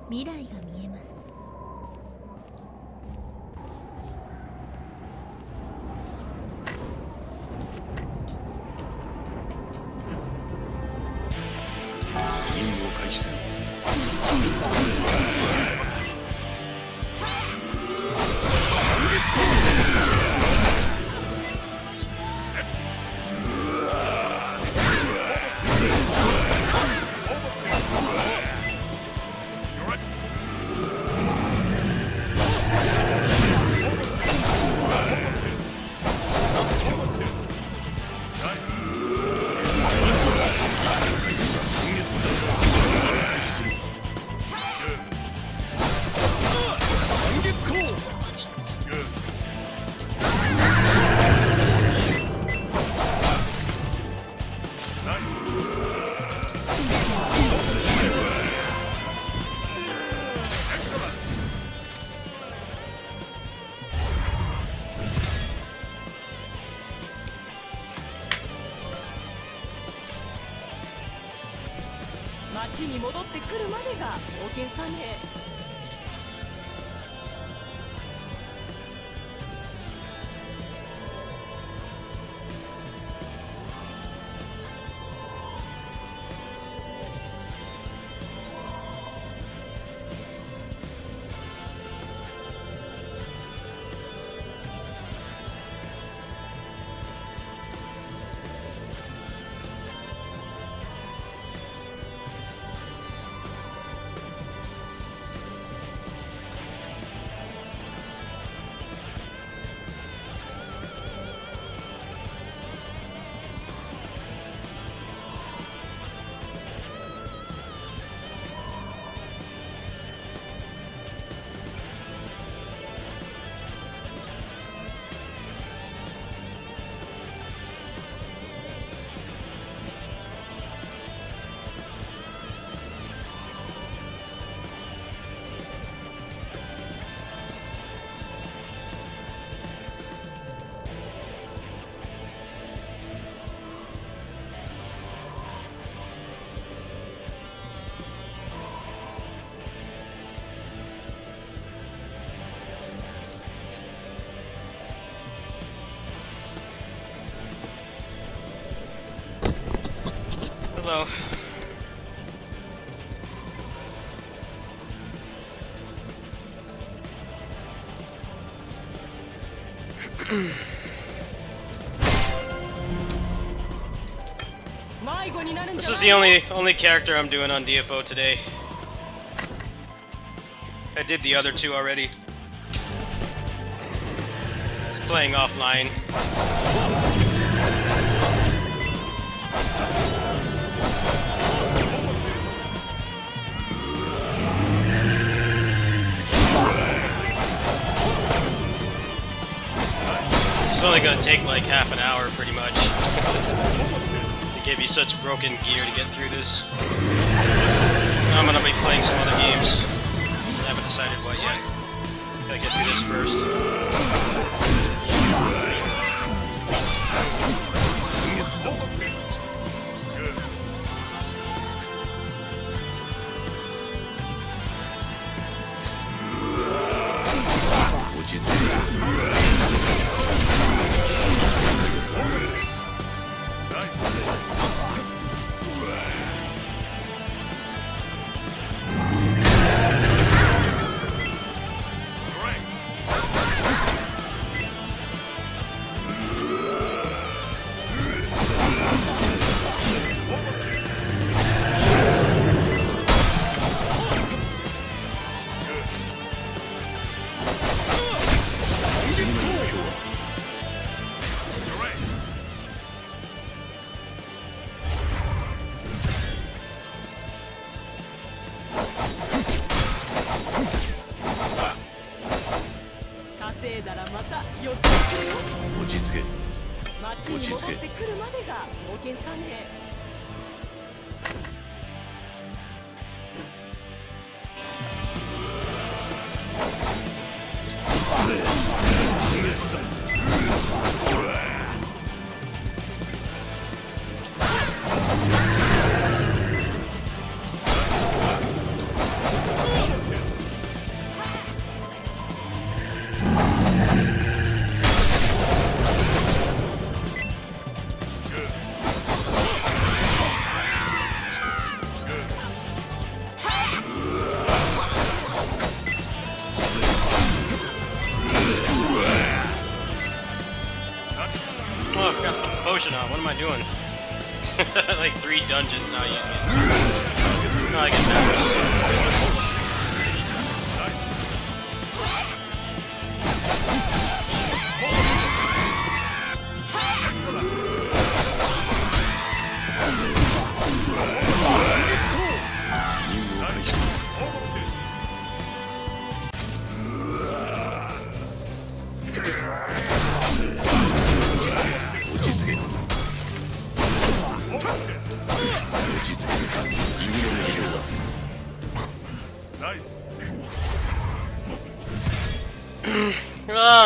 未来が見えます。任務を開始する。町に戻ってくるまでが冒険さね。Hello. This is the only character I'm doing on DFO today. I did the other two already. Just playing offline. It's only gonna take like half an hour, pretty much. They gave you such broken gear to get through this. I'm gonna be playing some other games. I haven't decided what yet. Gotta get through this first. astronaut. What am I doing? Like 3 dungeons, not using it. Not like it matters.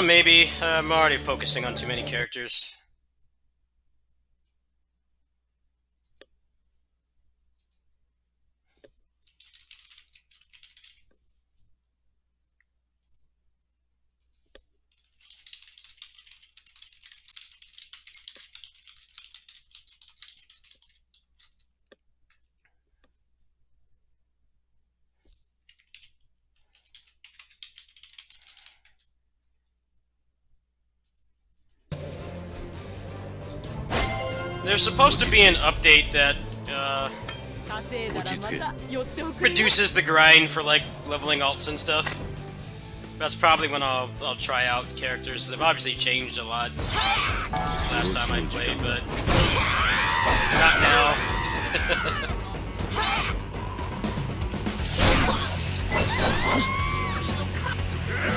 Maybe. I'm already focusing on too many characters. There's supposed to be an update that reduces the grind for like leveling alts and stuff. That's probably when I'll try out characters. They've obviously changed a lot since last time I played, but not now.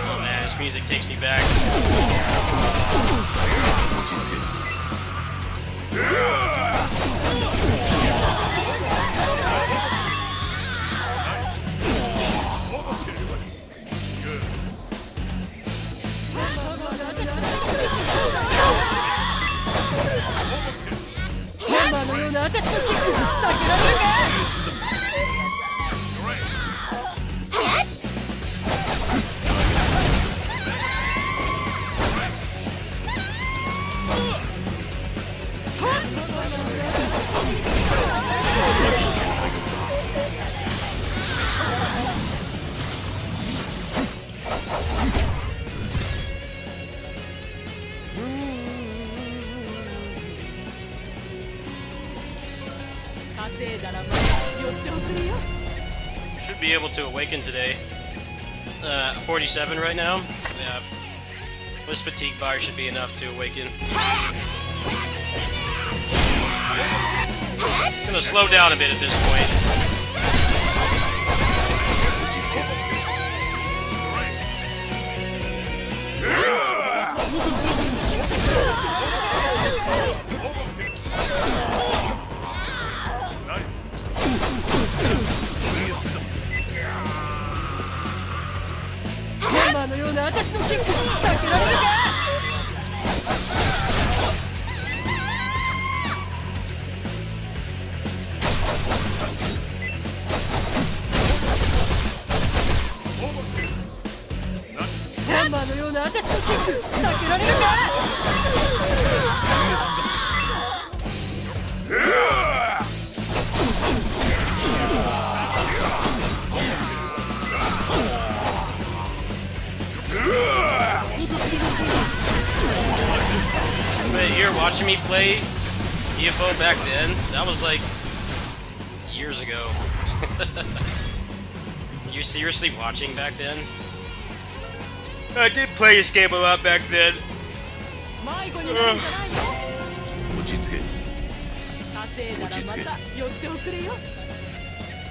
Oh man, this music takes me back. Should be able to awaken today. 47 right now. Yeah. This fatigue bar should be enough to awaken. It's gonna slow down a bit at this point. You're watching me play DFO back then? That was like years ago. You seriously watching back then? I did play this game a lot back then.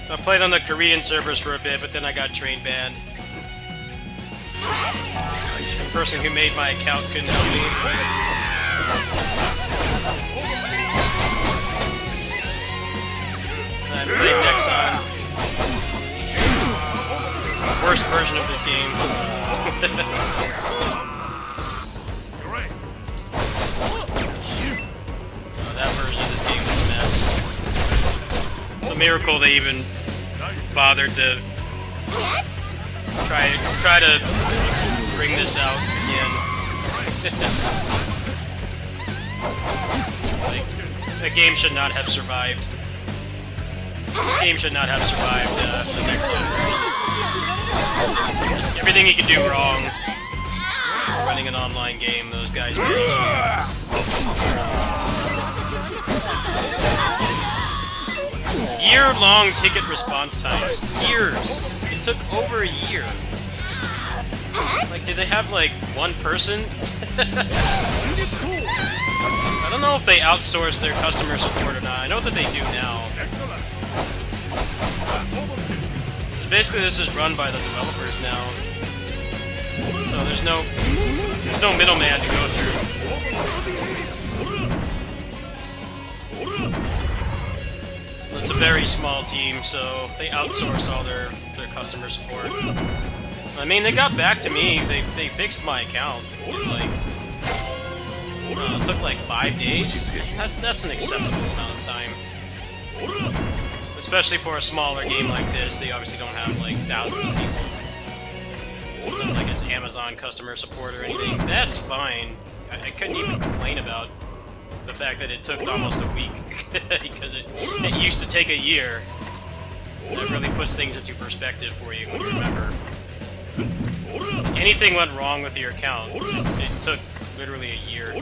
I played on the Korean servers for a bit, but then I got train banned. The person who made my account couldn't help me. I played Nexon. Worst version of this game. Oh, that version of this game was a mess. It's a miracle they even bothered to try to bring this out again. Like, that game should not have survived. This game should not have survived the next one. Everything you can do wrong running an online game, those guys managed. Year-long ticket response times. Years. It took over a year. Like, do they have, like, one person? I don't know if they outsource their customer support or not. I know that they do now. So basically, this is run by the developers now. So there's no middleman to go through. It's a very small team, so they outsource all their customer support. I mean, they got back to me. They fixed my account. Like, it took like 5 days. That's an acceptable amount of time. Especially for a smaller game like this, they obviously don't have like thousands of people. It's not like it's Amazon customer support or anything. That's fine. I couldn't even complain about the fact that it took almost a week because it used to take a year. And that really puts things into perspective for you when you remember. Anything went wrong with your account, it took literally a year.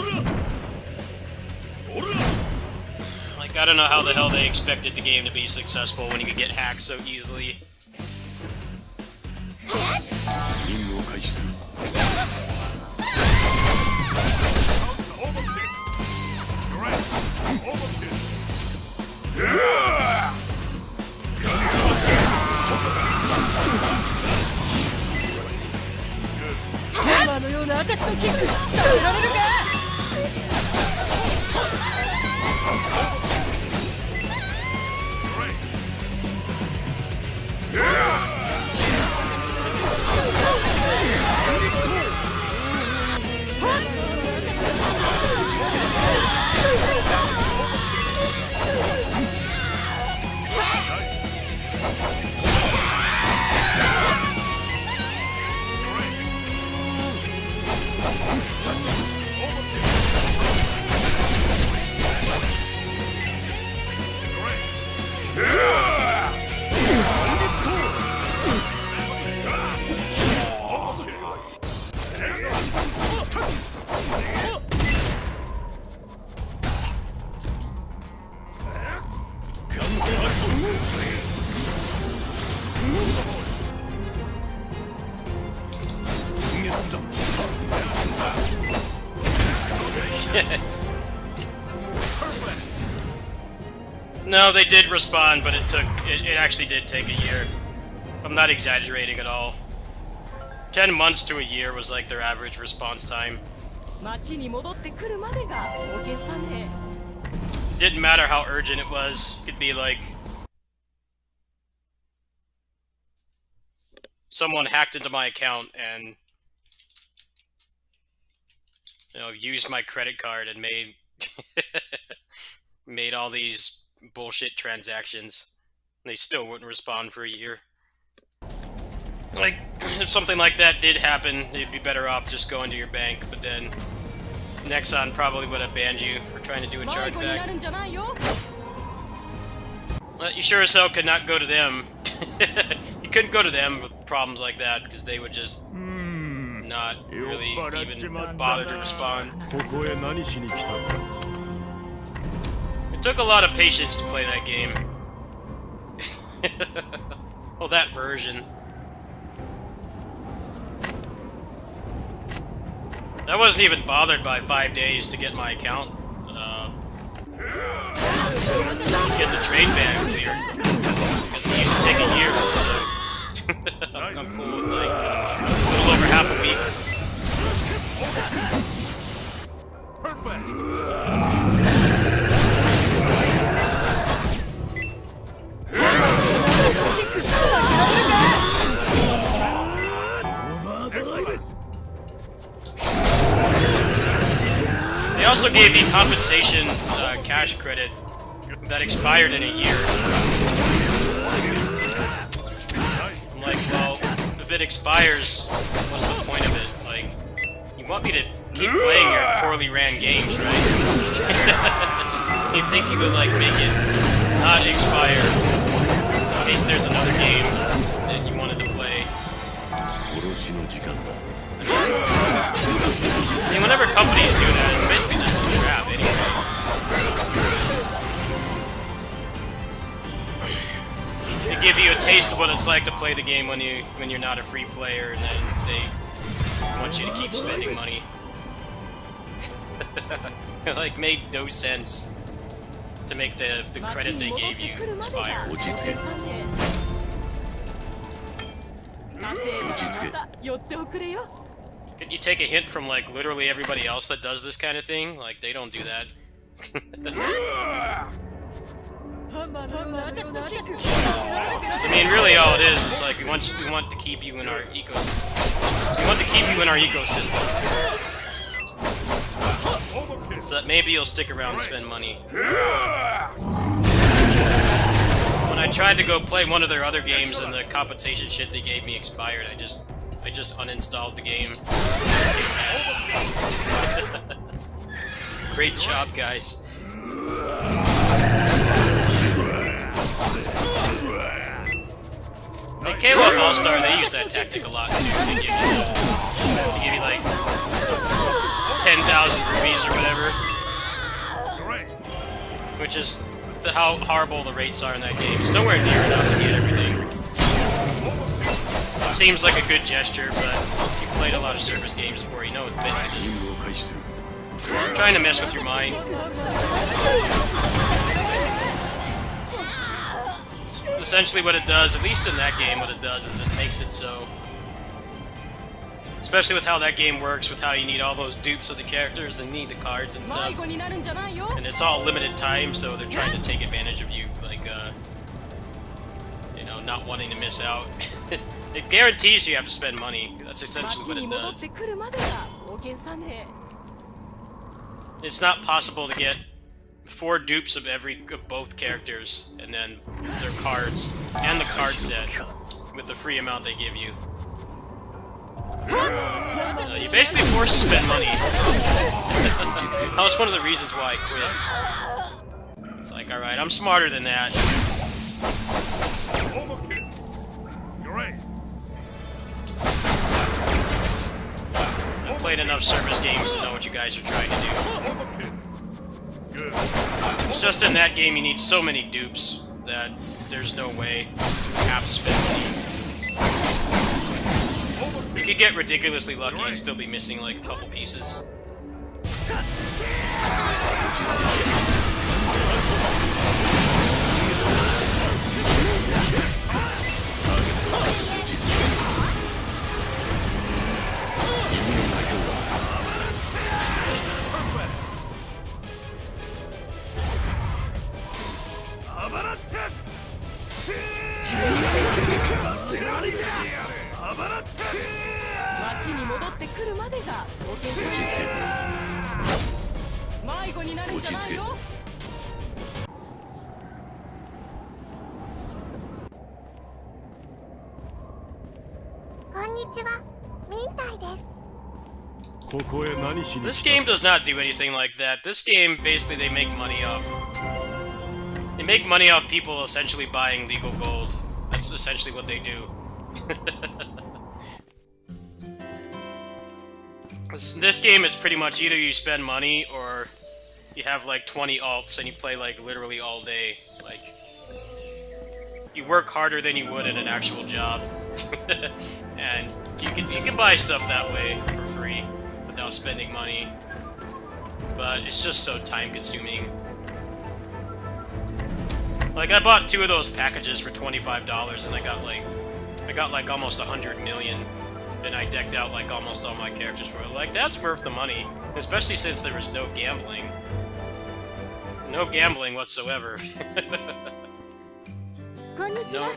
Like, I don't know how the hell they expected the game to be successful when you could get hacked so easily. No, they did respond, but it actually did take a year. I'm not exaggerating at all. 10 months to a year was like their average response time. Didn't matter how urgent it was. It could be like someone hacked into my account and, you know, used my credit card and made made all these bullshit transactions. They still wouldn't respond for a year. Like, if something like that did happen, you'd be better off just going to your bank, but then Nexon probably would have banned you for trying to do a chargeback. Well, you sure as hell could not go to them. You couldn't go to them with problems like that, because they would just not really even bother to respond. It took a lot of patience to play that game. Well, that version. I wasn't even bothered by 5 days to get my account. Get the trade ban cleared. Because it used to take a year, so I'm cool with like a little over half a week. They also gave me compensation cash credit that expired in a year. I'm like, well, if it expires, what's the point of it? Like, you want me to keep playing your poorly ran games, right? You think you could, like, make it not expire in case there's another game that you wanted to play. I mean, whenever companies do that, it's basically just a trap anyway. give you a taste of what it's like to play the game when you're not a free player, and then they want you to keep spending money. It like made no sense to make the credit they gave you expire. Can you take a hint from like literally everybody else that does this kind of thing? Like they don't do that. I mean, really, all it is like we want to keep you in our ecosystem. We want to keep you in our ecosystem, so that maybe you'll stick around and spend money. When I tried to go play one of their other games and the compensation shit they gave me expired, I just uninstalled the game. Great job, guys. In KOF All-Star, they use that tactic a lot too. They give you like 10,000 rupees or whatever, which is how horrible the rates are in that game. It's nowhere near enough to get everything. It seems like a good gesture, but if you've played a lot of service games before, you know it's basically just trying to mess with your mind. Essentially what it does, at least in that game, what it does is it makes it so... Especially with how that game works, with how you need all those dupes of the characters and need the cards and stuff. And it's all limited time, so they're trying to take advantage of you, like, you know, not wanting to miss out. It guarantees you have to spend money. That's essentially what it does. It's not possible to get 4 dupes of both characters, and then their cards, and the card set, with the free amount they give you. You're basically forced to spend money. That was one of the reasons why I quit. It's like, alright, I'm smarter than that. I've played enough service games to know what you guys are trying to do. It's just in that game you need so many dupes that there's no way you have to spend money. You could get ridiculously lucky and still be missing like a couple pieces. This game does not do anything like that. This game, basically, they make money off... They make money off people essentially buying legal gold. That's essentially what they do. This game is pretty much either you spend money or you have like 20 alts and you play like literally all day. Like, you work harder than you would at an actual job. And you can buy stuff that way for free without spending money. But it's just so time consuming. Like, I bought 2 of those packages for $25 and I got like almost 100 million. And I decked out like almost all my characters for it. Like, that's worth the money. Especially since there was no gambling. No gambling whatsoever.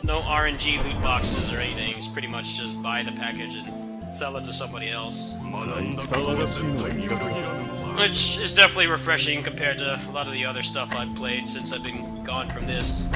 No RNG loot boxes or anything. It's pretty much just buy the package and sell it to somebody else. Which is definitely refreshing compared to a lot of the other stuff I've played since I've been gone from this.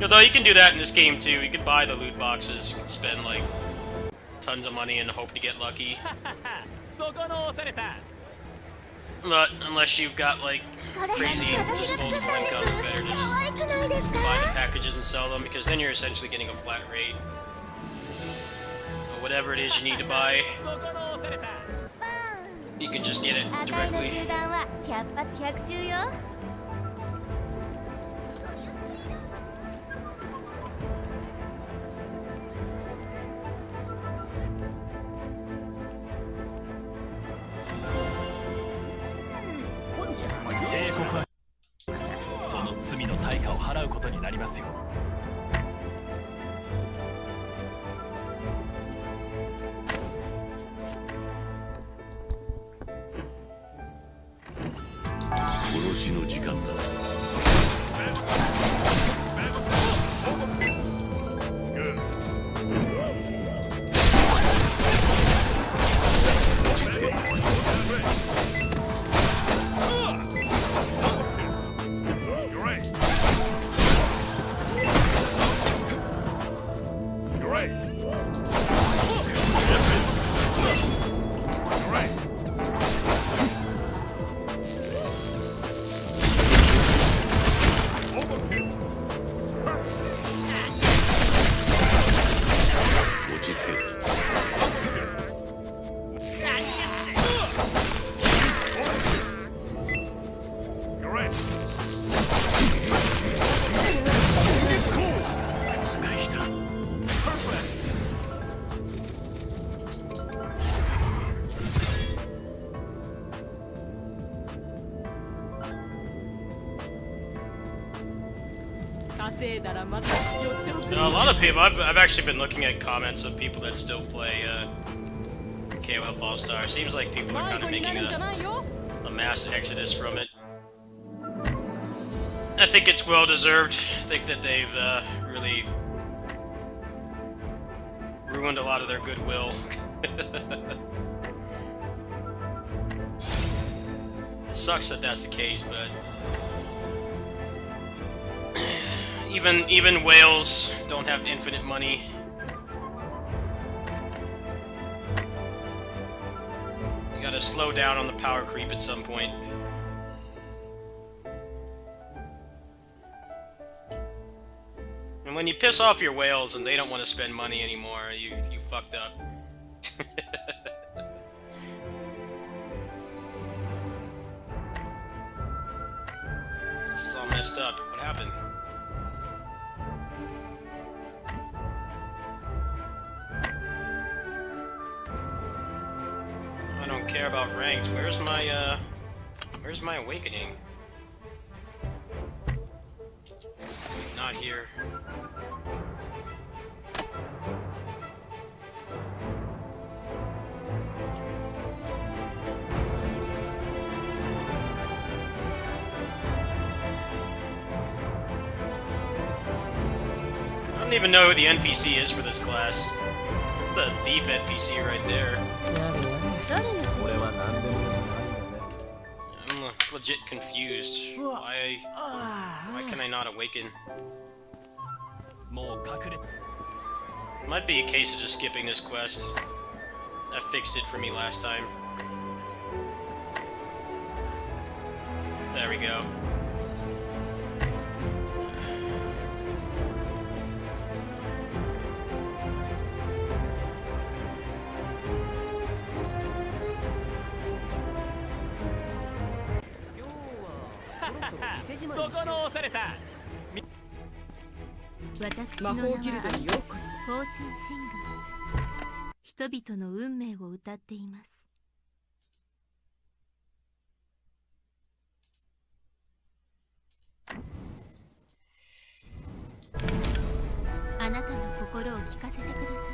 Although you can do that in this game too. You can buy the loot boxes, you can spend like tons of money and hope to get lucky. But unless you've got like crazy disposable income, it's better to just buy the packages and sell them, because then you're essentially getting a flat rate. But whatever it is you need to buy, you can just get it directly. 帝国はその罪の対価を払うことになりますよ。殺しの時間だ。A lot of people, I've actually been looking at comments of people that still play KOF All-Star. Seems like people are kind of making a mass exodus from it. I think it's well deserved. I think that they've really ruined a lot of their goodwill. It sucks that that's the case, but even whales don't have infinite money. You gotta slow down on the power creep at some point. And when you piss off your whales and they don't want to spend money anymore, you fucked up. This is all messed up. What happened? I don't care about ranked. Where's my awakening? Not here. I don't even know who the NPC is for this class. It's the thief NPC right there. I'm legit confused. Why can I not awaken? Might be a case of just skipping this quest. That fixed it for me last time. There we go.私の名はアリス・フォーチュンシンガー。人々の運命を歌っています。あなたの心を聞かせてください。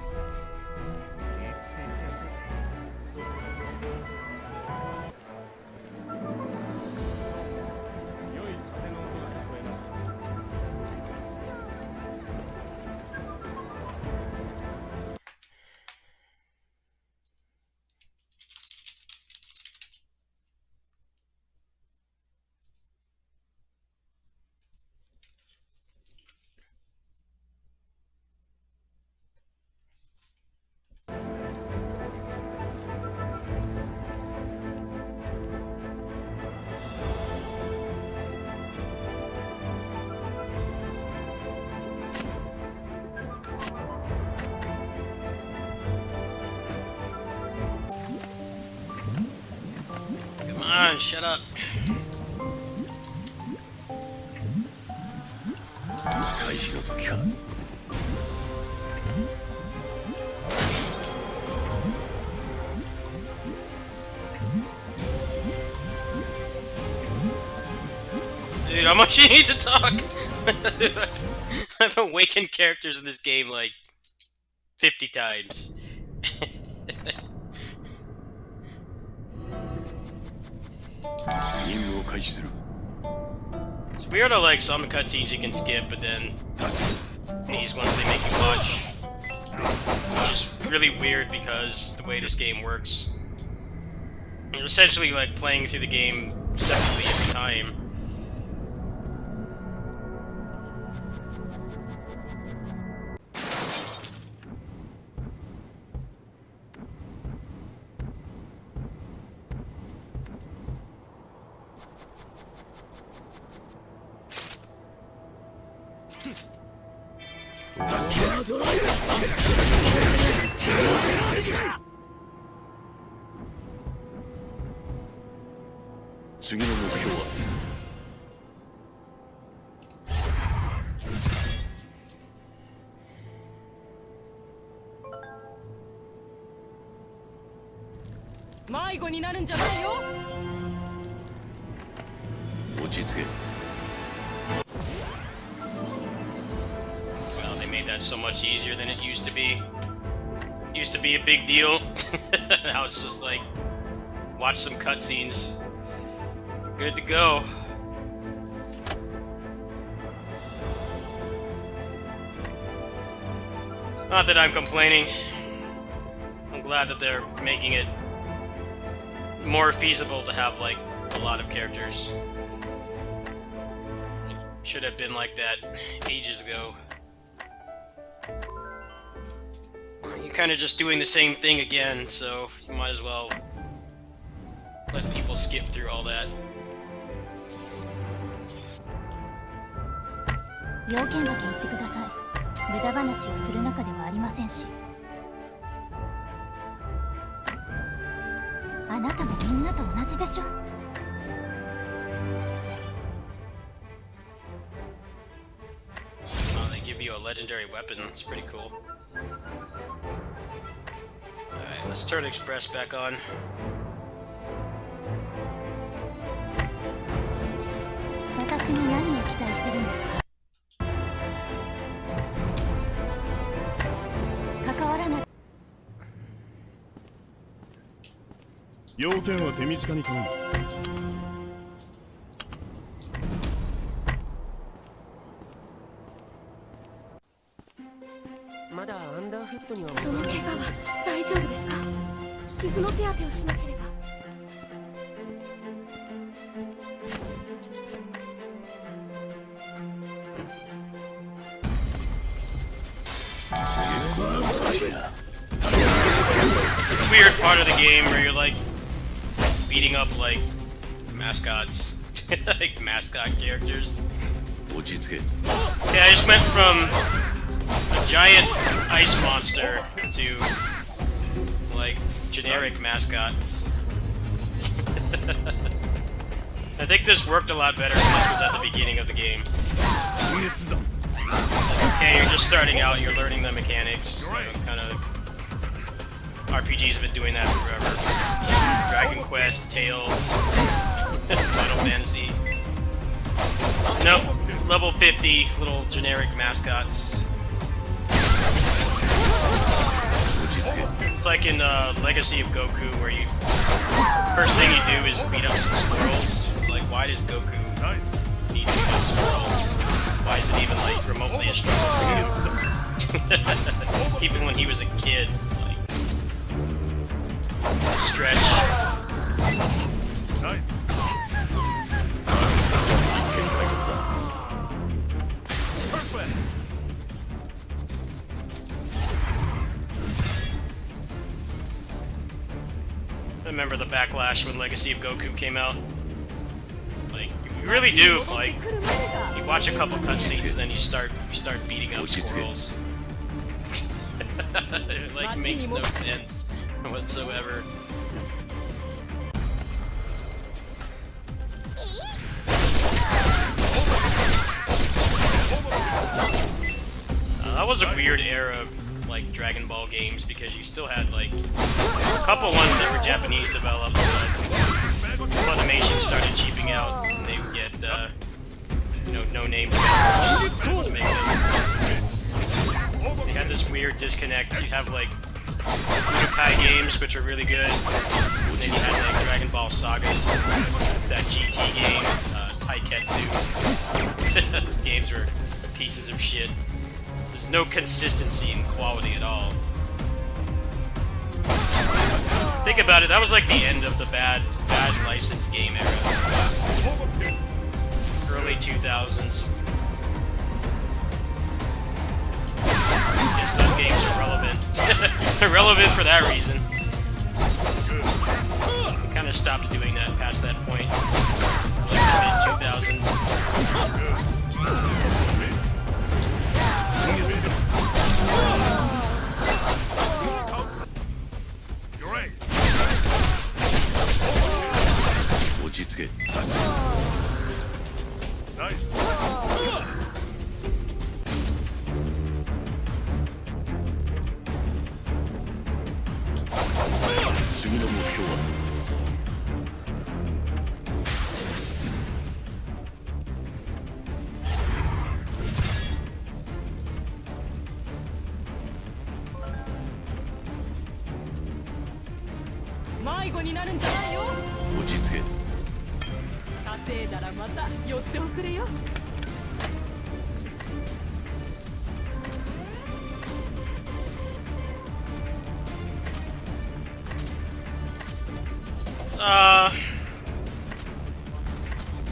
shut up. 開始の時か。 Dude, how much you need to talk? I've awakened characters in this game like 50 times. It's weird how like some cutscenes you can skip, but then these ones they make you watch. Which is really weird because the way this game works. You're essentially like playing through the game separately every time. Well, they made that so much easier than it used to be. It used to be a big deal. Now it's just like, watch some cutscenes. Good to go. Not that I'm complaining. I'm glad that they're making it more feasible to have, like, a lot of characters. It should have been like that ages ago. You're kind of just doing the same thing again, so you might as well let people skip through all that. 要件だけ言ってください。無駄話をする中ではありませんし。あなたもみんなと同じでしょ。Oh, they give you a legendary weapon. That's pretty cool. Alright, let's turn Express back on. 私に何を期待してるんですか。関わらない。要件は手短に頼む。まだアンダーフットにはその怪我は大丈夫ですか？傷の手当てをしなければ。Weird part of the game where you're like beating up like mascots, like mascot characters. Yeah, I just went from a giant ice monster to like generic mascots. I think this worked a lot better when this was at the beginning of the game. Okay, you're just starting out, you're learning the mechanics, you know, kind of. RPGs have been doing that forever. Dragon Quest, Tales, Final Fantasy. Nope, level 50, little generic mascots. It's like in Legacy of Goku, where you first thing you do is beat up some squirrels. It's like, why does Goku need to beat up squirrels? Why is it even like remotely a struggle for him? Even when he was a kid, it's like a stretch. Nice. I remember the backlash when Legacy of Goku came out. Like, you really do, like, you watch a couple cutscenes, then you start beating up squirrels. It, like, makes no sense whatsoever. That was a weird era of like Dragon Ball games because you still had like a couple ones that were Japanese developed, but Funimation started cheaping out and they would get you know, no-name developers to make them. They had this weird disconnect. You have like Budokai games, which are really good, and then you had like Dragon Ball Sagas, that GT game, Taiketsu. Those games were pieces of shit. There's no consistency in quality at all. Think about it, that was like the end of the bad licensed game era. Early 2000s. Yes, those games are relevant. They're relevant for that reason. I kind of stopped doing that past that point. Like the mid-2000s. Nice. 次の目標は迷子になるんじゃないよ。落ち着け。稼いだらまた寄っておくれよ。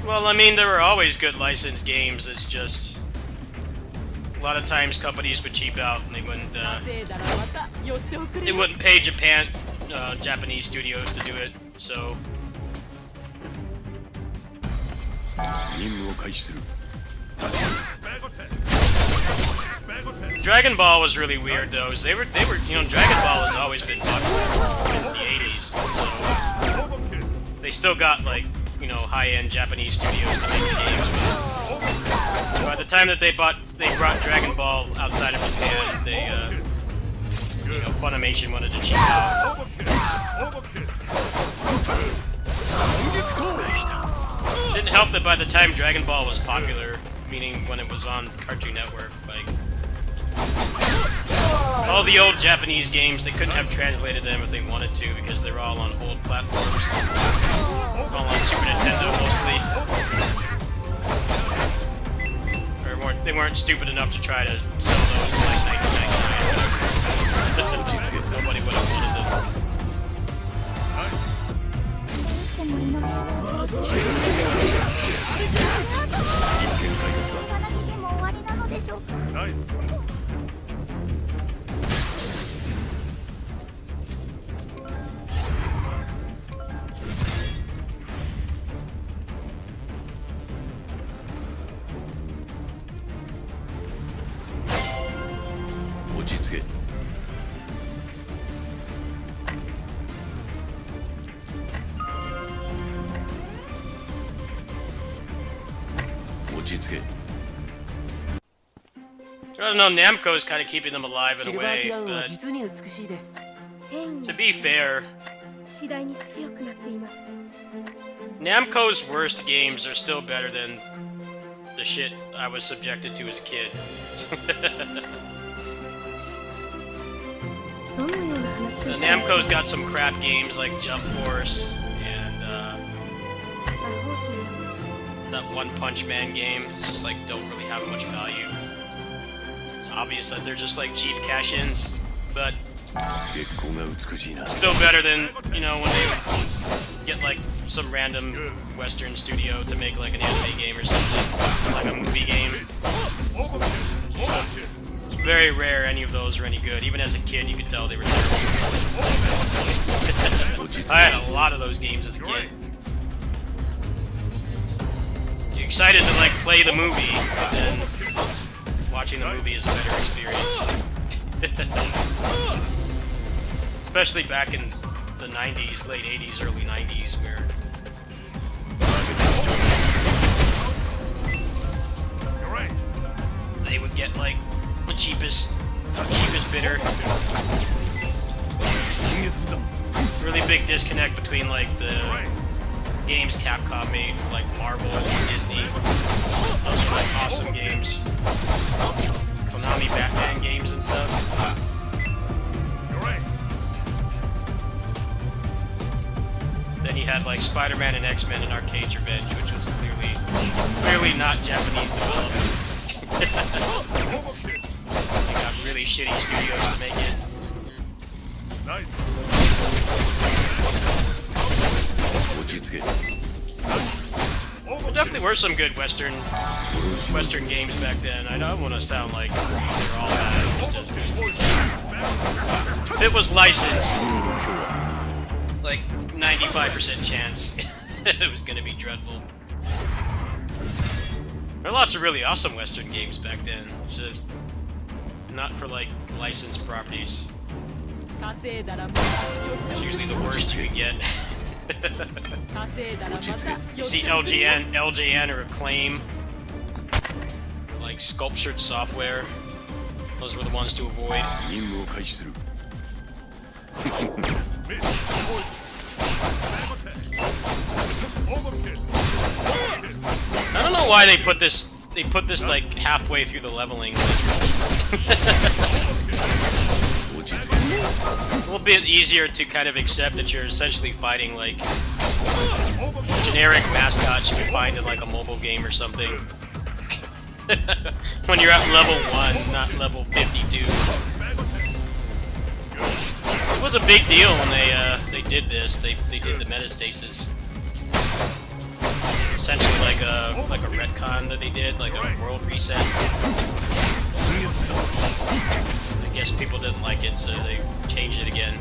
Well, I mean, there were always good licensed games. It's just a lot of times companies would cheap out and they wouldn't pay Japanese studios to do it. So Dragon Ball was really weird though. They were, you know, Dragon Ball has always been popular since the 80s. So they still got like, you know, high-end Japanese studios to make the games. But by the time that they brought Dragon Ball outside of Japan, they, you know, Funimation wanted to cheap out. Didn't help that by the time Dragon Ball was popular, meaning when it was on Cartoon Network, like all the old Japanese games, they couldn't have translated them if they wanted to because they were all on old platforms. All on Super Nintendo mostly. Or they weren't stupid enough to try to sell those in like 1999. Nobody would have wanted them. ナイス。落ち着け。落ち着け。 I don't know, Namco's kind of keeping them alive in a way, but to be fair, Namco's worst games are still better than the shit I was subjected to as a kid. Namco's got some crap games like Jump Force and that One Punch Man game. It's just like don't really have much value. It's obvious that they're just like cheap cash-ins, but still better than, you know, when they get like some random Western studio to make like an anime game or something, like a movie game. It's very rare any of those are any good. Even as a kid, you could tell they were terrible. I had a lot of those games as a kid. You're excited to like play the movie, but then watching the movie is a better experience. Especially back in the 90s, late 80s, early 90s, where they would get like cheapest bidder. Really big disconnect between like the games Capcom made for like Marvel and Disney. Those are like awesome games. Konami Batman games and stuff. Then you had like Spider-Man and X-Men and Arcade's Revenge, which was clearly not Japanese developed. They got really shitty studios to make it. There definitely were some good Western games back then. I don't want to sound like they're all bad. It's just if it was licensed, like 95% chance it was going to be dreadful. There were lots of really awesome Western games back then, just not for like licensed properties. It's usually the worst you could get. You see LJN or Acclaim, like sculptured software. Those were the ones to avoid. I don't know why they put this. They put this like halfway through the leveling. A little bit easier to kind of accept that you're essentially fighting like generic mascots you can find in like a mobile game or something. When you're at level 1, not level 52. It was a big deal when they did this. They did the metastasis. Essentially like a retcon that they did, like a world reset. I guess people didn't like it, so they changed it again.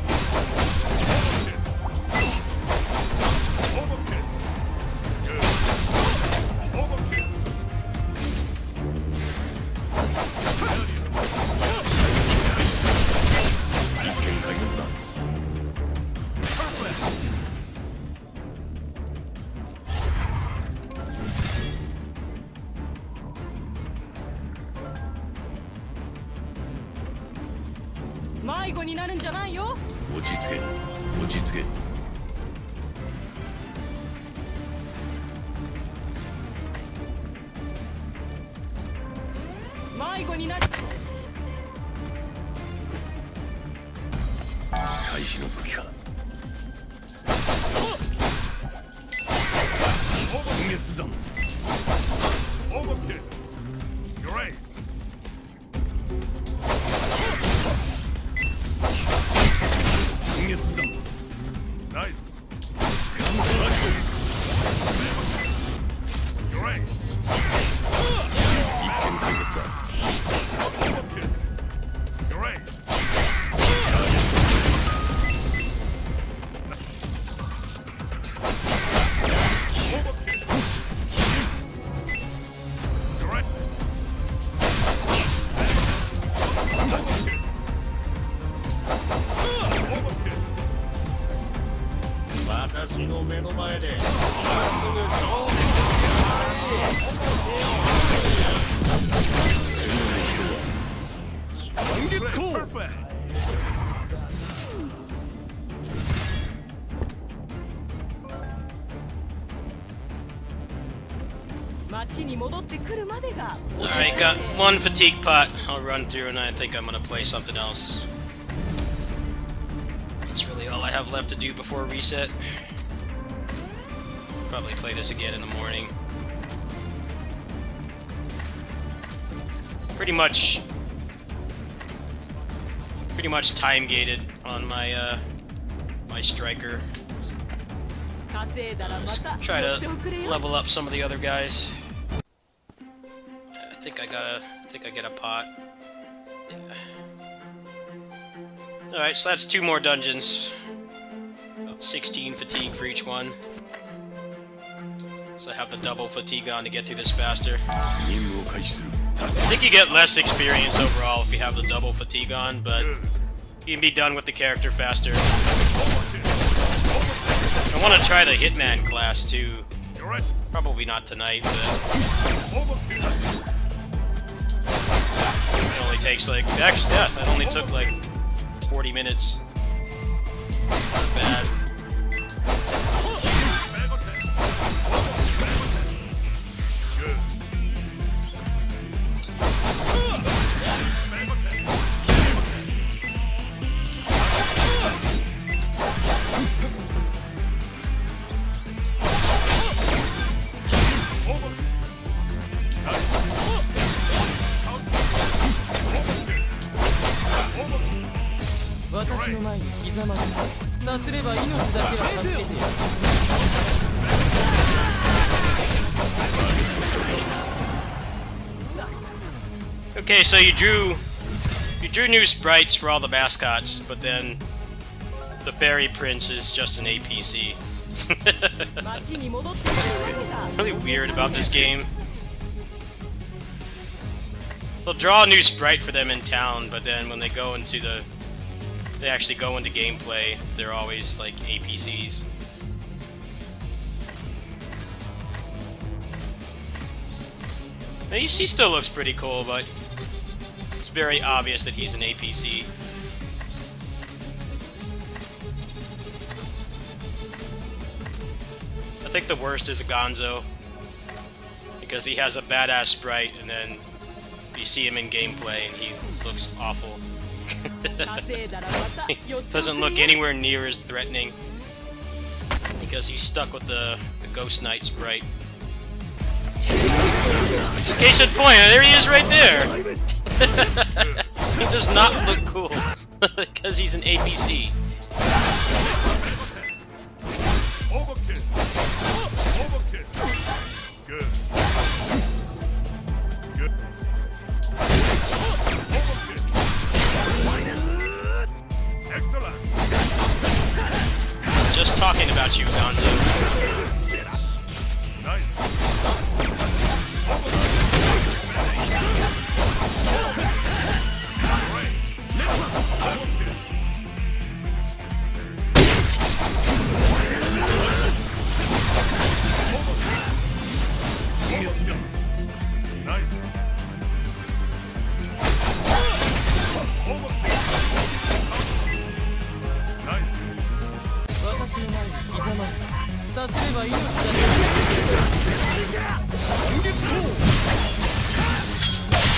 Alright, got one fatigue pot I'll run through, and I think I'm gonna play something else. That's really all I have left to do before reset. Probably play this again in the morning. Pretty much time gated on my my striker. Let's try to level up some of the other guys. I think I get a pot. Yeah. Alright, so that's 2 more dungeons. About 16 fatigue for each one. So I have the double fatigue on to get through this faster. I think you get less experience overall if you have the double fatigue on, but you can be done with the character faster. I want to try the Hitman class too. Probably not tonight, but you can only only takes like, actually, yeah, that only took like 40 minutes. Not bad. Okay, so you drew new sprites for all the mascots, but then the fairy prince is just an APC. Really weird about this game. They'll draw a new sprite for them in town, but then when they go into they actually go into gameplay, they're always like APCs. Now, he still looks pretty cool, but it's very obvious that he's an APC. I think the worst is a Gonzo, because he has a badass sprite, and then you see him in gameplay, and he looks awful. He doesn't look anywhere near as threatening, because he's stuck with the Ghost Knight sprite. Case in point, there he is right there! He does not look cool, because he's an APC. Overkill. Overkill. Good. Good. Overkill. Excellent. Just talking about you, Gonzo. Nice.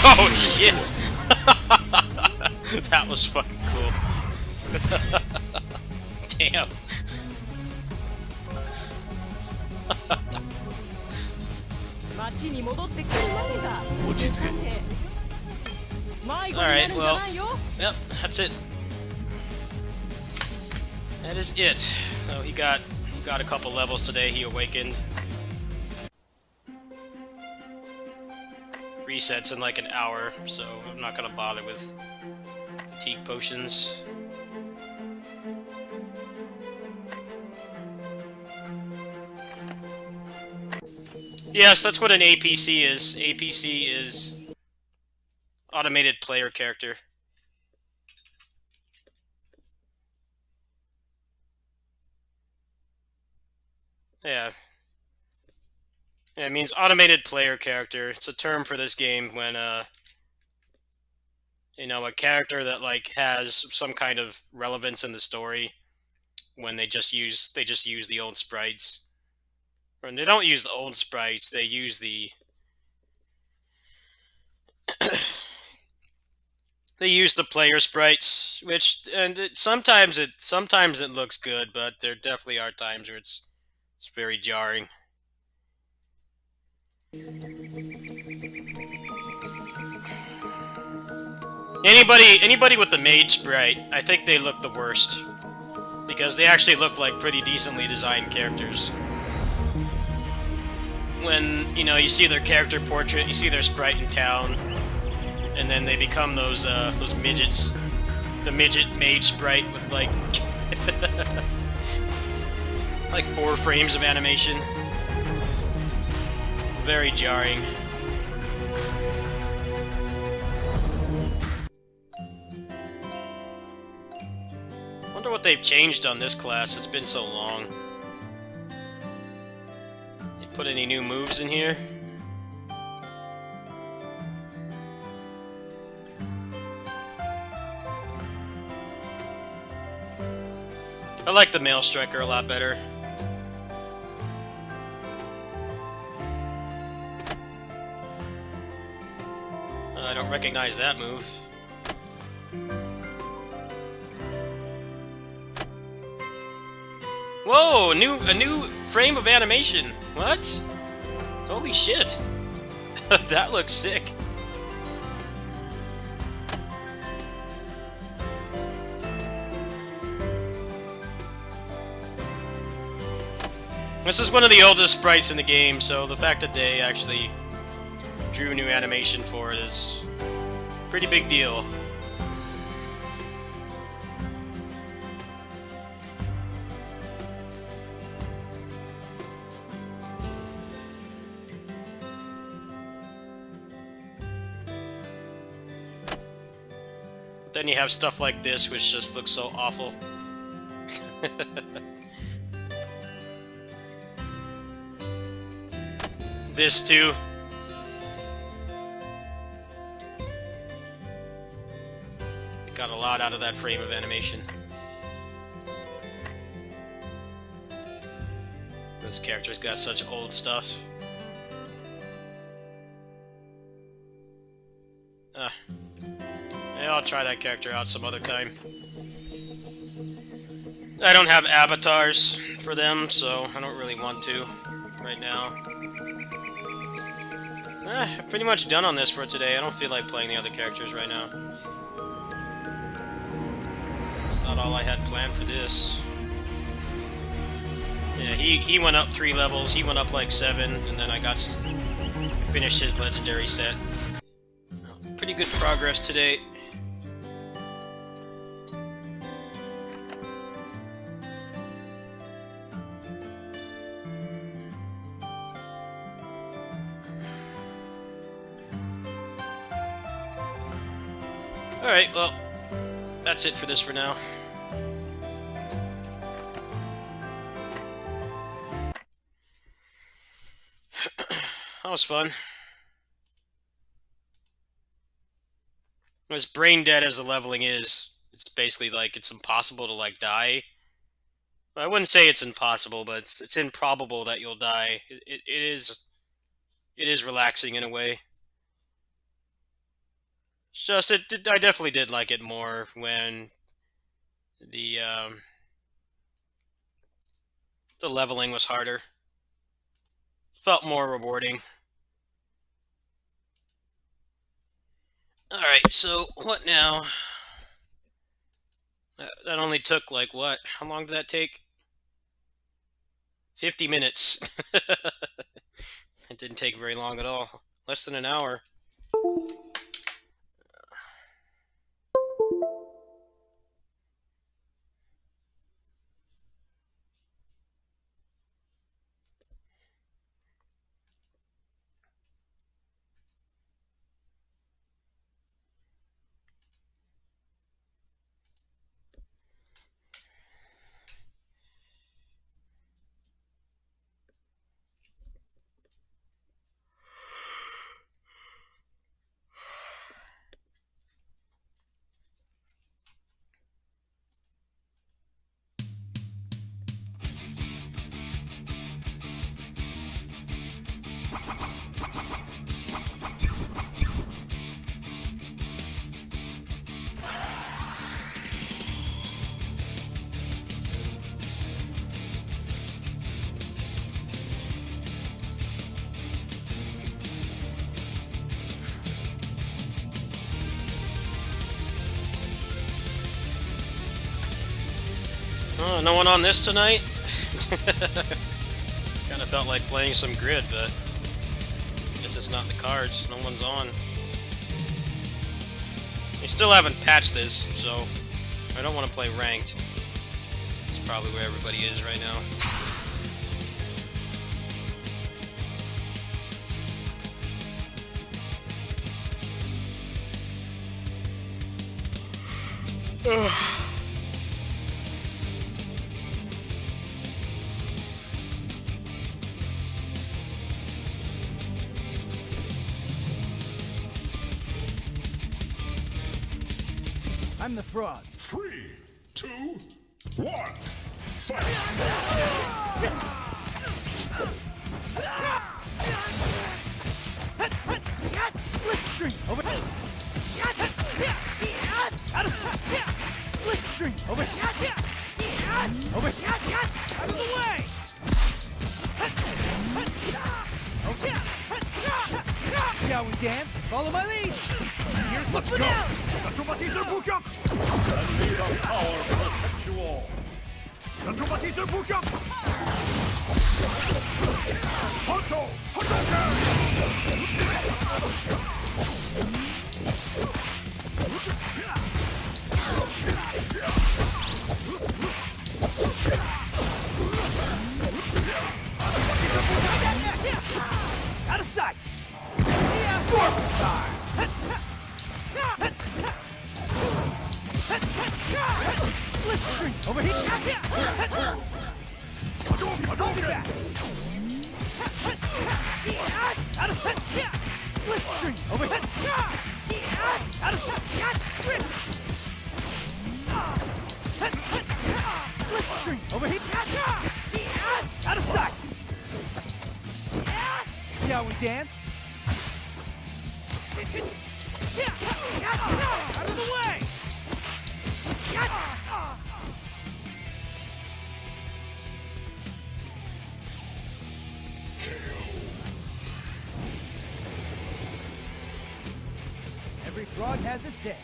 Oh shit! That was fucking cool. Damn. Alright, well, yep, that's it. That is it. So he got a couple levels today, he awakened. Resets in like an hour, so I'm not gonna bother with fatigue potions. Yes, that's what an APC is. APC is automated player character. Yeah. Yeah, it means automated player character. It's a term for this game when, you know, a character that, like, has some kind of relevance in the story when they just use the old sprites. When they don't use the old sprites, they use the... they use the player sprites, which, sometimes it looks good, but there definitely are times where it's very jarring. Anybody with the mage sprite, I think they look the worst, because they actually look like pretty decently designed characters. When, you know, you see their character portrait, you see their sprite in town, and then they become those midgets. The midget mage sprite with like like 4 frames of animation. Very jarring. Wonder what they've changed on this class. It's been so long. They put any new moves in here? I like the male striker a lot better. I don't recognize that move. Whoa, a new frame of animation. What? Holy shit. That looks sick. This is one of the oldest sprites in the game, so the fact that they actually drew new animation for it is a pretty big deal. Then you have stuff like this, which just looks so awful. This too. It got a lot out of that frame of animation. This character's got such old stuff. Yeah, I'll try that character out some other time. I don't have avatars for them, so I don't really want to right now. I'm pretty much done on this for today. I don't feel like playing the other characters right now. That's not all I had planned for this. Yeah, he went up 3 levels. He went up like 7, and then I got finished his legendary set. Pretty good progress today. Alright, well, that's it for this for now. That was fun. As brain dead as the leveling is, it's basically like it's impossible to like die. I wouldn't say it's impossible, but it's improbable that you'll die. It is relaxing in a way. It's just I definitely did like it more when the leveling was harder. Felt more rewarding. Alright, so what now? That only took like what? How long did that take? 50 minutes. It didn't take very long at all. Less than an hour. Oh, no one on this tonight? Kind of felt like playing some grid, but guess it's not in the cards. No one's on. They still haven't patched this, so I don't want to play ranked. It's probably where everybody is right now. Ugh. I'm the frog. 3, 2, One. Fight. Slipstream over here. Slipstream over here. Over here. Out of the way. Shall we dance? Follow my lead. Here's let's go. Control Buka. Need of power protect you all. Control Buka. Honto! Hadouken! Out of sight. Slipstream over here. Hadouken! Out of sight. Slipstream over here. Out of sight. Slipstream over here. Out of sight. Shall we dance? Out of the way! Every frog has his day.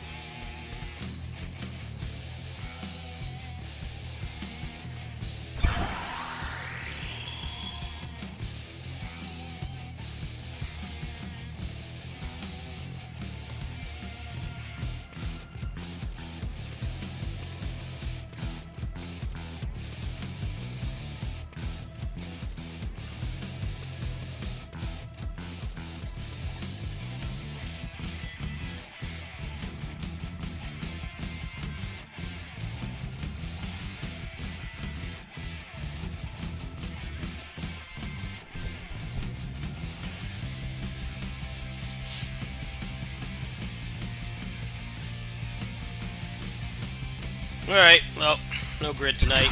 Alright, well, no grid tonight.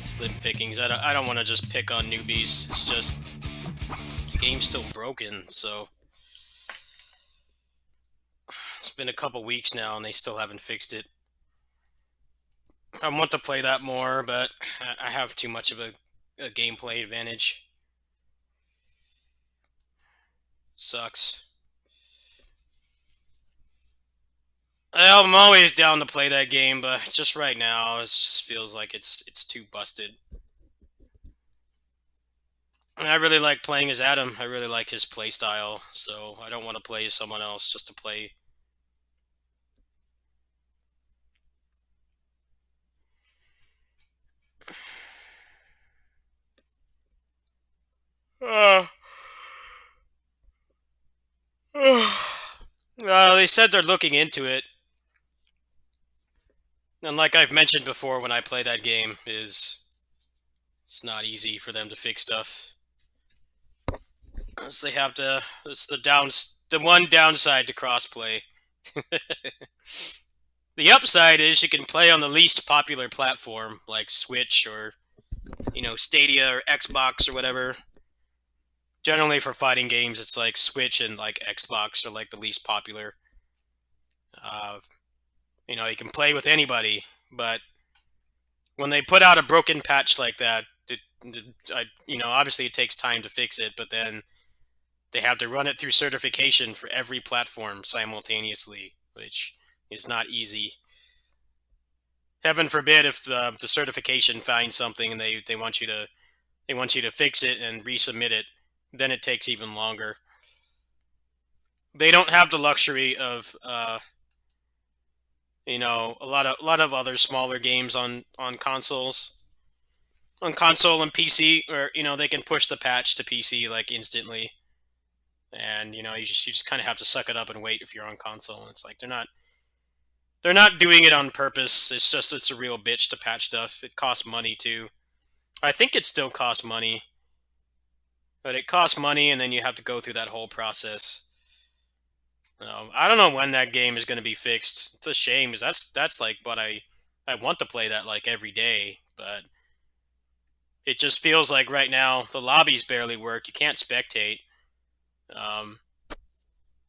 Slim pickings. I don't want to just pick on newbies. It's just the game's still broken, so it's been a couple weeks now and they still haven't fixed it. I want to play that more, but I have too much of a gameplay advantage. Sucks. I'm always down to play that game, but just right now, it just feels like it's too busted. And I really like playing as Adam. I really like his playstyle, so I don't want to play as someone else just to play. They said they're looking into it. And like I've mentioned before when I play that game, it's not easy for them to fix stuff. They have to. It's the one downside to crossplay. The upside is you can play on the least popular platform, like Switch or, Stadia or Xbox or whatever. Generally for fighting games, it's like Switch and like Xbox are like the least popular. You can play with anybody, but when they put out a broken patch like that, obviously it takes time to fix it, but then they have to run it through certification for every platform simultaneously, which is not easy. Heaven forbid if the certification finds something and they want you to fix it and resubmit it, then it takes even longer. They don't have the luxury of a lot of other smaller games on consoles. On console and PC, or they can push the patch to PC like instantly. And you just kind of have to suck it up and wait if you're on console. And it's like they're not doing it on purpose. It's a real bitch to patch stuff. It costs money too. I think it still costs money. But it costs money and then you have to go through that whole process. I don't know when that game is going to be fixed. It's a shame, because that's like what I want to play that like every day, but it just feels like right now the lobbies barely work. You can't spectate. Um,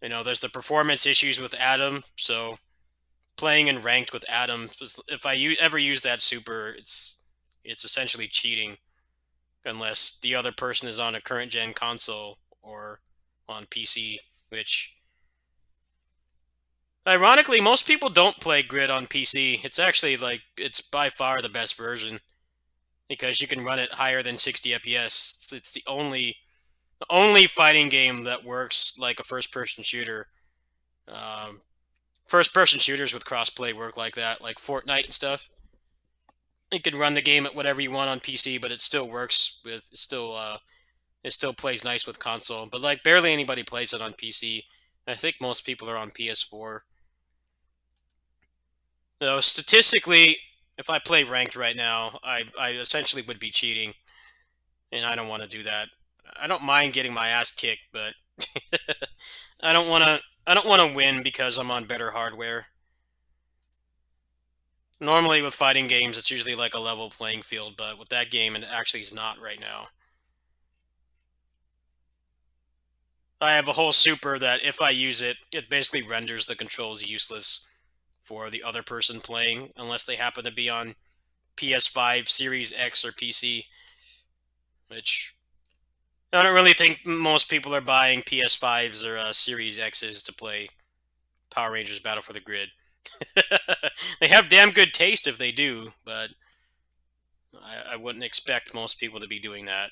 there's the performance issues with Adam, so playing in ranked with Adam, if ever use that super, it's essentially cheating unless the other person is on a current gen console or on PC, which ironically most people don't play Grid on PC. It's actually like it's by far the best version because you can run it higher than 60 FPS. It's the only fighting game that works like a first-person shooter. Um, First-person shooters with crossplay work like that, like Fortnite and stuff. You can run the game at whatever you want on PC, but it still works with it still plays nice with console. But like barely anybody plays it on PC. I think most people are on PS4. So statistically, if I play ranked right now, I essentially would be cheating, and I don't want to do that. I don't mind getting my ass kicked, but I don't want to win because I'm on better hardware. Normally with fighting games, it's usually like a level playing field, but with that game, it actually is not right now. I have a whole super that if I use it, it basically renders the controls useless for the other person playing, unless they happen to be on PS5, Series X, or PC, which I don't really think most people are buying PS5s or Series X's to play Power Rangers Battle for the Grid. They have damn good taste if they do, but I wouldn't expect most people to be doing that.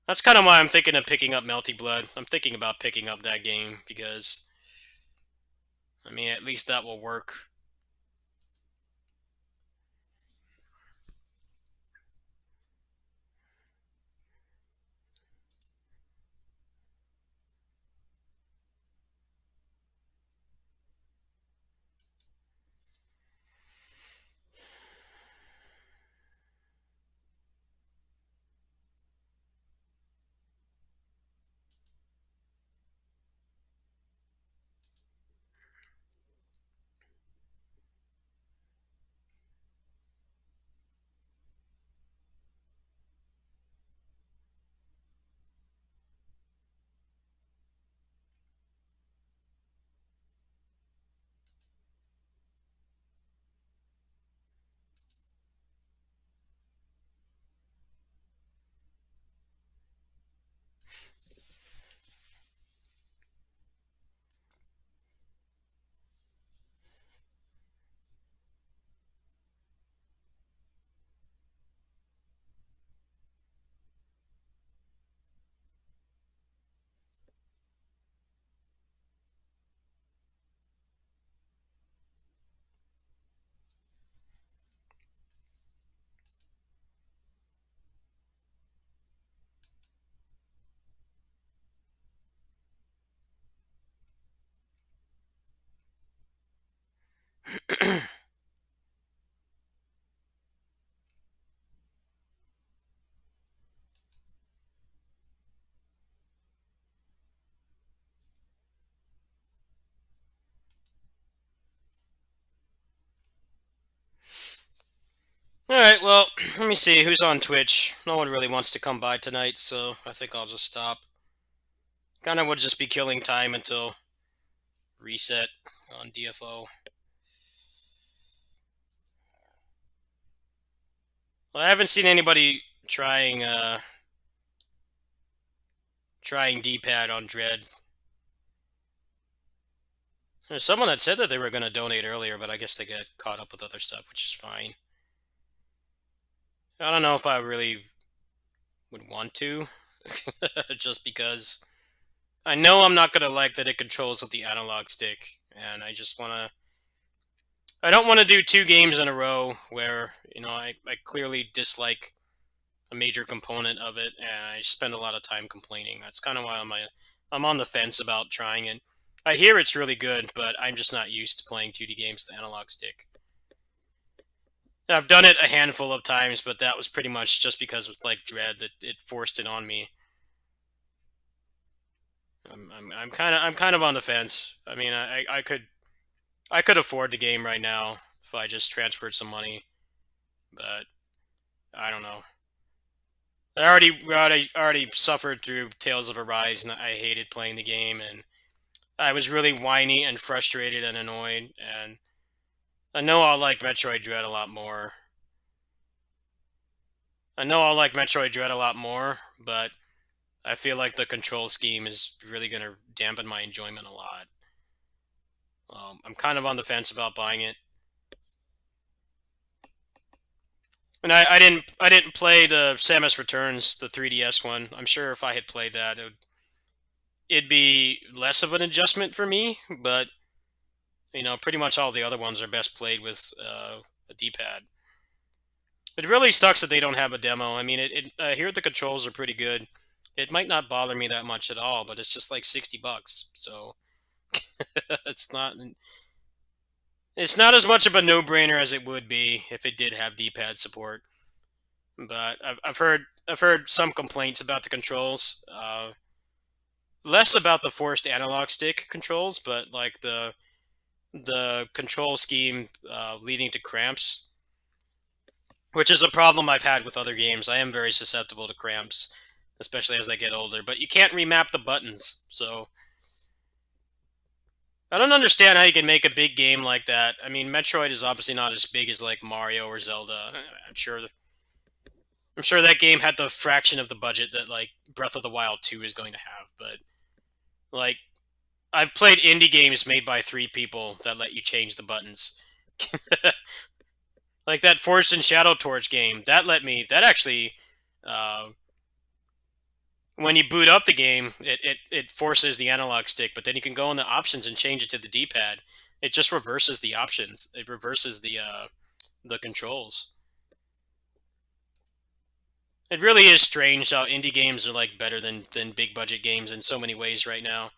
That's kind of why I'm thinking of picking up Melty Blood. I'm thinking about picking up that game because, I mean, at least that will work. Alright, well, let me see who's on Twitch. No one really wants to come by tonight, so I think I'll just stop. Kinda would just be killing time until reset on DFO. Well, I haven't seen anybody trying D-pad on Dread. There's someone that said that they were going to donate earlier, but I guess they got caught up with other stuff, which is fine. I don't know if I really would want to, just because I know I'm not going to like that it controls with the analog stick, and I just want to... I don't want to do 2 games in a row where, I clearly dislike a major component of it, and I spend a lot of time complaining. That's kind of why I'm on the fence about trying it. I hear it's really good, but I'm just not used to playing 2D games with the analog stick. I've done it a handful of times, but that was pretty much just because with like Dread that it forced it on me. I'm kind of on the fence. I mean, I could afford the game right now if I just transferred some money, but I don't know. I already suffered through Tales of Arise, and I hated playing the game, and I was really whiny and frustrated and annoyed. And I know I'll like Metroid Dread a lot more. I know I'll like Metroid Dread a lot more, but I feel like the control scheme is really going to dampen my enjoyment a lot. I'm kind of on the fence about buying it. And I didn't play the Samus Returns, the 3DS one. I'm sure if I had played that, it'd be less of an adjustment for me. But you know, pretty much all the other ones are best played with a D-pad. It really sucks that they don't have a demo. I mean, I hear the controls are pretty good. It might not bother me that much at all, but it's just like $60. So it's not it's not as much of a no-brainer as it would be if it did have D-pad support. But I've heard some complaints about the controls. Less about the forced analog stick controls, but like the control scheme leading to cramps, which is a problem I've had with other games. I am very susceptible to cramps, especially as I get older. But you can't remap the buttons, so I don't understand how you can make a big game like that. I mean, Metroid is obviously not as big as like Mario or Zelda. I'm sure that game had the fraction of the budget that like Breath of the Wild 2 is going to have, but like I've played indie games made by 3 people that let you change the buttons. Like that Forged in Shadow Torch game, that actually when you boot up the game, it forces the analog stick, but then you can go in the options and change it to the D-pad. It just reverses the options. It reverses the controls. It really is strange how indie games are like better than big budget games in so many ways right now.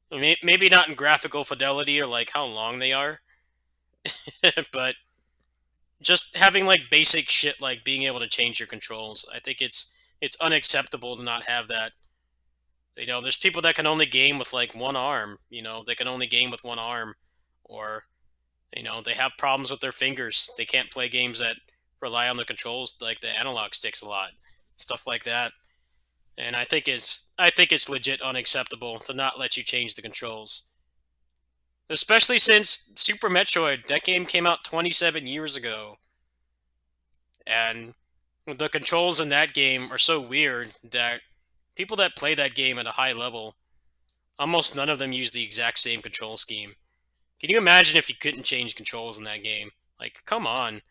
Maybe not in graphical fidelity or like how long they are, but just having like basic shit like being able to change your controls. I think it's unacceptable to not have that. You know, there's people that can only game with like one arm. You know, they can only game with one arm, or you know, they have problems with their fingers. They can't play games that rely on the controls like the analog sticks a lot, stuff like that. And I think it's legit unacceptable to not let you change the controls. Especially since Super Metroid, that game came out 27 years ago. And the controls in that game are so weird that people that play that game at a high level, almost none of them use the exact same control scheme. Can you imagine if you couldn't change controls in that game? Like, come on.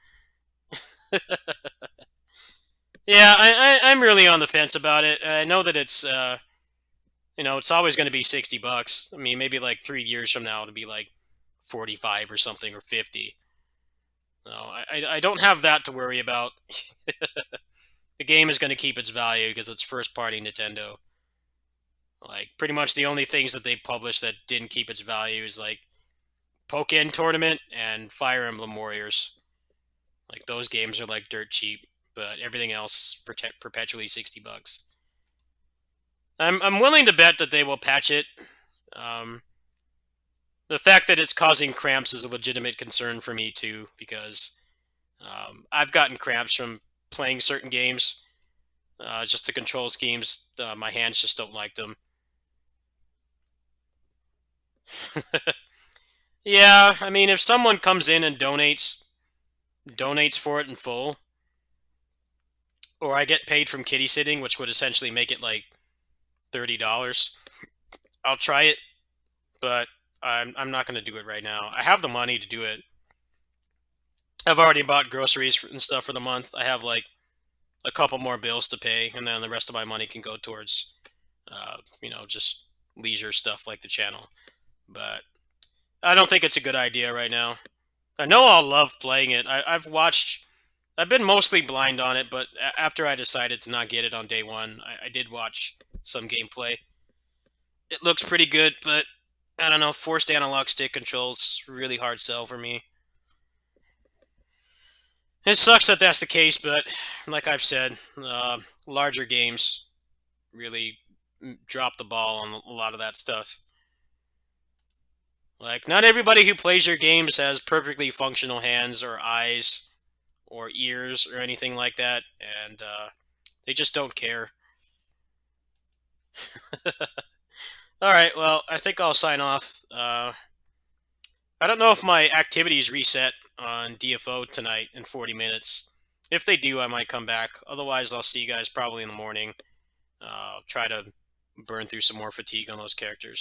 Yeah, I'm really on the fence about it. I know that it's you know, it's always going to be $60. I mean, maybe like 3 years from now it'll be like 45 or something or 50. No, I don't have that to worry about. The game is going to keep its value because it's first party Nintendo. Like pretty much the only things that they published that didn't keep its value is like Pokken Tournament and Fire Emblem Warriors. Like those games are like dirt cheap, but everything else is perpetually $60. I'm willing to bet that they will patch it. Um, the fact that it's causing cramps is a legitimate concern for me too, because I've gotten cramps from playing certain games. Just the control schemes, my hands just don't like them. Yeah, I mean, if someone comes in and donates for it in full, or I get paid from kitty sitting, which would essentially make it like $30, I'll try it. But I'm not going to do it right now. I have the money to do it. I've already bought groceries and stuff for the month. I have like a couple more bills to pay, and then the rest of my money can go towards, you know, just leisure stuff like the channel. But I don't think it's a good idea right now. I know I'll love playing it. I've been mostly blind on it, but after I decided to not get it on day one, I did watch some gameplay. It looks pretty good, but I don't know, forced analog stick controls, really hard sell for me. It sucks that that's the case, but like I've said, larger games really drop the ball on a lot of that stuff. Like, not everybody who plays your games has perfectly functional hands or eyes or ears or anything like that, and they just don't care. Alright, well, I think I'll sign off. I don't know if my activities reset on DFO tonight in 40 minutes. If they do, I might come back. Otherwise, I'll see you guys probably in the morning. Try to burn through some more fatigue on those characters.